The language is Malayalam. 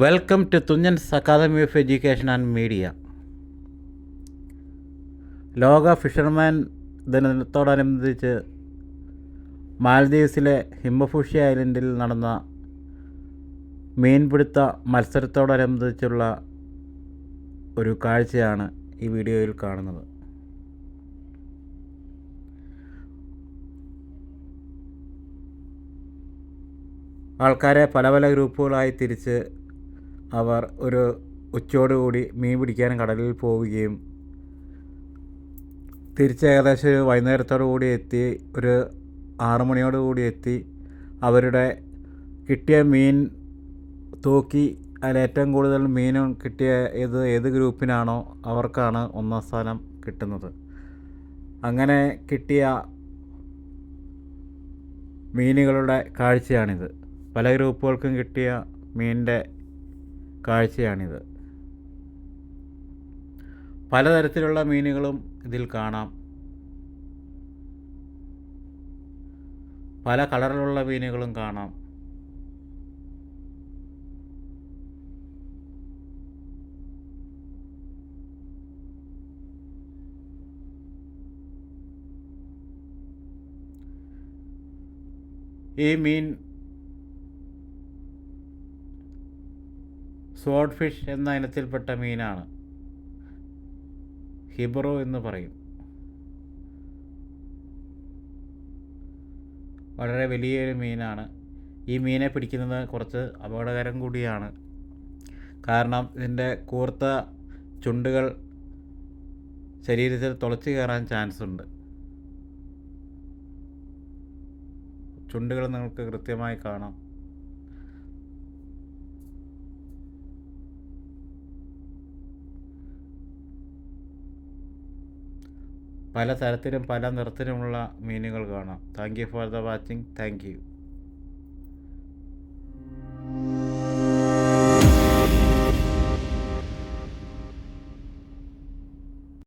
Welcome to Thunchan's academy of education and media. ലോക ഫിഷർമാൻ ദിനത്തോടനുബന്ധിച്ച് മാൽദീവ്സിലെ ഹിമഫുഷി ഐലൻഡിൽ നടന്ന മീൻപിടുത്ത മത്സരത്തോടനുബന്ധിച്ചുള്ള ഒരു കാഴ്ചയാണ് ഈ വീഡിയോയിൽ കാണുന്നത്. ആൾക്കാരെ പല പല ഗ്രൂപ്പുകളായി തിരിച്ച് അവർ ഒരു ഉച്ചയോടുകൂടി മീൻ പിടിക്കാൻ കടലിൽ പോവുകയും തിരിച്ച് ഏകദേശം ഒരു വൈകുന്നേരത്തോടു കൂടി എത്തി, ഒരു 6 മണിയോടുകൂടി എത്തി അവരുടെ കിട്ടിയ മീൻ തൂക്കി അതിലേറ്റവും കൂടുതൽ മീനും കിട്ടിയ ഏത് ഗ്രൂപ്പിനാണോ അവർക്കാണ് 1ാം സ്ഥാനം കിട്ടുന്നത്. അങ്ങനെ കിട്ടിയ മീനുകളുടെ കാഴ്ചയാണിത്. പല ഗ്രൂപ്പുകൾക്കും കിട്ടിയ മീനിൻ്റെ കാഴ്ചയാണിത്. പലതരത്തിലുള്ള മീനുകളും ഇതിൽ കാണാം. പല കളറിലുള്ള മീനുകളും കാണാം. ഈ മീൻ സ്വാഡ് ഫിഷ് എന്ന ഇനത്തിൽപ്പെട്ട മീനാണ്. ഹിബറോ എന്ന് പറയും. വളരെ വലിയൊരു മീനാണ്. ഈ മീനെ പിടിക്കുന്നത് കുറച്ച് അപകടകരം കൂടിയാണ്. കാരണം ഇതിൻ്റെ കൂർത്ത ചുണ്ടുകൾ ശരീരത്തിൽ തുളച്ചു കയറാൻ ചാൻസ് ഉണ്ട്. ചുണ്ടുകൾ നിങ്ങൾക്ക് കൃത്യമായി കാണാം. പല തരത്തിലും പല നിറത്തിലുമുള്ള മീനുകൾ കാണാം. Thank you for the watching. Thank you.